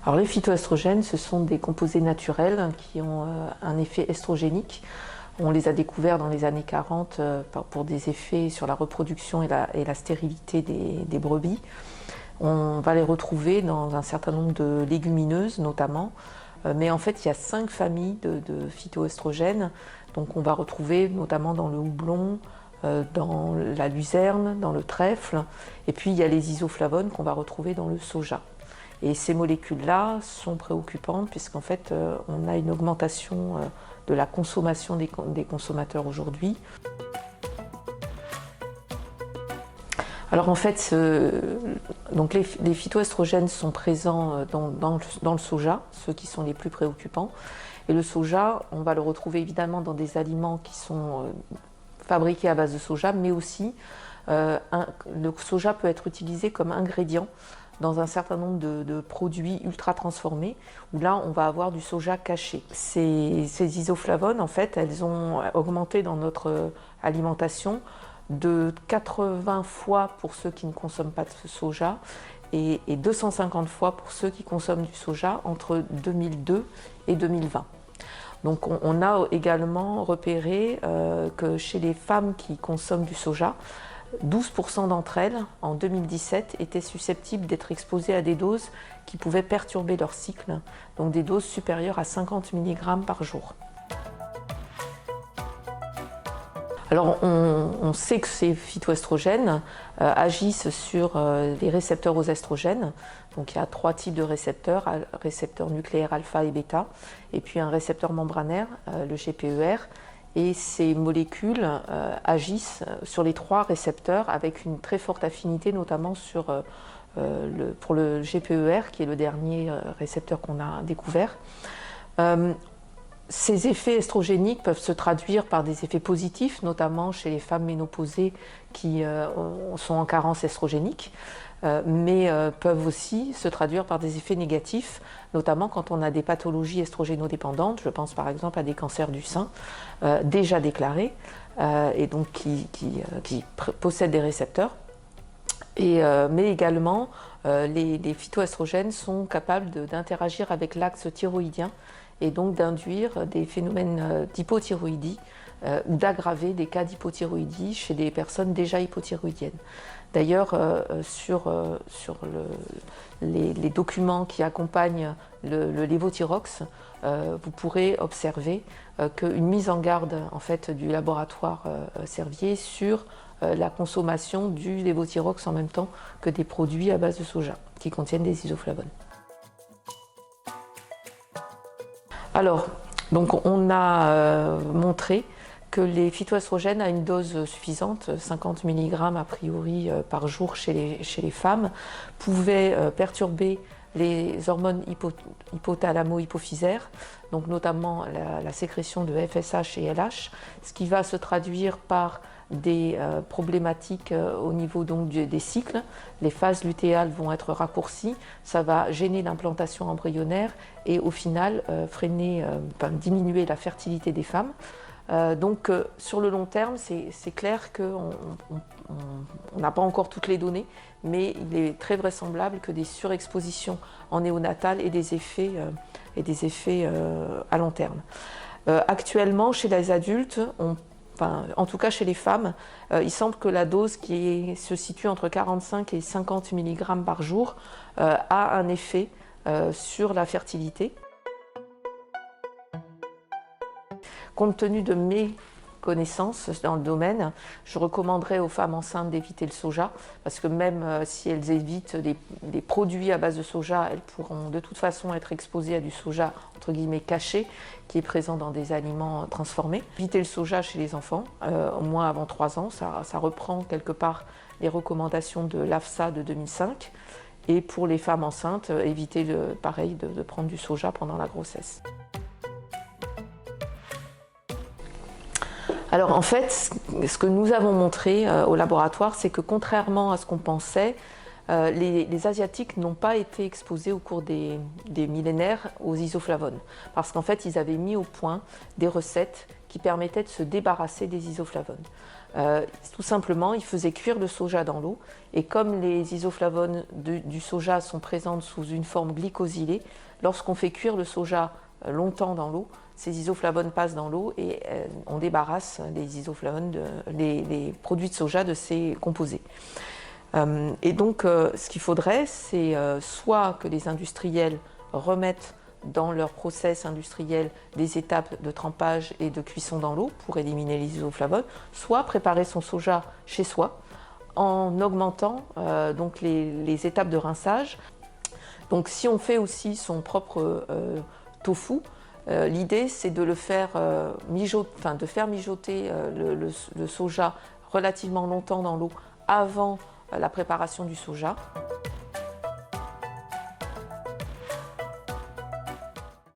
Alors les phytoestrogènes, ce sont des composés naturels qui ont un effet estrogénique. On les a découverts dans les années 40 pour des effets sur la reproduction et la stérilité des brebis. On va les retrouver dans un certain nombre de légumineuses notamment, mais en fait il y a 5 familles de phytoestrogènes. Donc on va retrouver notamment dans le houblon, dans la luzerne, dans le trèfle, et puis il y a les isoflavones qu'on va retrouver dans le soja. Et ces molécules-là sont préoccupantes puisqu'en fait on a une augmentation de la consommation des consommateurs aujourd'hui. Alors en fait, donc les phytoestrogènes sont présents dans le soja, ceux qui sont les plus préoccupants. Et le soja, on va le retrouver évidemment dans des aliments qui sont fabriqués à base de soja, mais aussi le soja peut être utilisé comme ingrédient dans un certain nombre de produits ultra transformés, où là on va avoir du soja caché. Ces isoflavones, en fait, elles ont augmenté dans notre alimentation de 80 fois pour ceux qui ne consomment pas de soja et 250 fois pour ceux qui consomment du soja entre 2002 et 2020. Donc on a également repéré que chez les femmes qui consomment du soja, 12% d'entre elles, en 2017, étaient susceptibles d'être exposées à des doses qui pouvaient perturber leur cycle, donc des doses supérieures à 50 mg par jour. Alors on sait que ces phytoestrogènes agissent sur les récepteurs aux estrogènes. Donc il y a 3 types de récepteurs, récepteur nucléaire alpha et bêta, et puis un récepteur membranaire, le GPER. Et ces molécules agissent sur les 3 récepteurs avec une très forte affinité, notamment pour le GPER, qui est le dernier récepteur qu'on a découvert. Ces effets estrogéniques peuvent se traduire par des effets positifs, notamment chez les femmes ménopausées qui sont en carence estrogénique, mais peuvent aussi se traduire par des effets négatifs, notamment quand on a des pathologies estrogénodépendantes. Je pense par exemple à des cancers du sein déjà déclarés et donc qui possèdent des récepteurs. Mais également, les phytoestrogènes sont capables d'interagir avec l'axe thyroïdien et donc d'induire des phénomènes d'hypothyroïdie ou d'aggraver des cas d'hypothyroïdie chez des personnes déjà hypothyroïdiennes. D'ailleurs, sur les documents qui accompagnent le lévothyrox, vous pourrez observer qu'une mise en garde en fait, du laboratoire Servier sur la consommation du lévothyrox en même temps que des produits à base de soja qui contiennent des isoflavones. Alors, donc on a montré que les phytoestrogènes à une dose suffisante, 50 mg a priori par jour chez les femmes, pouvaient perturber les hormones hypothalamo-hypophysaires, donc notamment la sécrétion de FSH et LH, ce qui va se traduire par des problématiques au niveau donc des cycles. Les phases lutéales vont être raccourcies, ça va gêner l'implantation embryonnaire et au final diminuer la fertilité des femmes. Donc sur le long terme, c'est clair qu'on n'a pas encore toutes les données, mais il est très vraisemblable que des surexpositions en néonatal aient des effets à long terme. Actuellement, chez les adultes, en tout cas chez les femmes, il semble que la dose qui se situe entre 45 et 50 mg par jour a un effet sur la fertilité. Compte tenu de mes connaissances dans le domaine, je recommanderais aux femmes enceintes d'éviter le soja, parce que même si elles évitent les produits à base de soja, elles pourront de toute façon être exposées à du soja entre guillemets caché, qui est présent dans des aliments transformés. Éviter le soja chez les enfants, au moins avant 3 ans, ça reprend quelque part les recommandations de l'AFSA de 2005. Et pour les femmes enceintes, éviter pareil de prendre du soja pendant la grossesse. Alors en fait, ce que nous avons montré au laboratoire, c'est que contrairement à ce qu'on pensait, Les Asiatiques n'ont pas été exposés au cours des millénaires aux isoflavones, parce qu'en fait, ils avaient mis au point des recettes qui permettaient de se débarrasser des isoflavones. Tout simplement, ils faisaient cuire le soja dans l'eau, et comme les isoflavones du soja sont présentes sous une forme glycosylée, lorsqu'on fait cuire le soja longtemps dans l'eau, ces isoflavones passent dans l'eau et on débarrasse les isoflavones, les produits de soja de ces composés. Et donc, ce qu'il faudrait, c'est soit que les industriels remettent dans leur process industriel des étapes de trempage et de cuisson dans l'eau pour éliminer les isoflavones, soit préparer son soja chez soi en augmentant donc les étapes de rinçage. Donc, si on fait aussi son propre tofu, l'idée c'est de le faire mijoter le soja relativement longtemps dans l'eau avant la préparation du soja.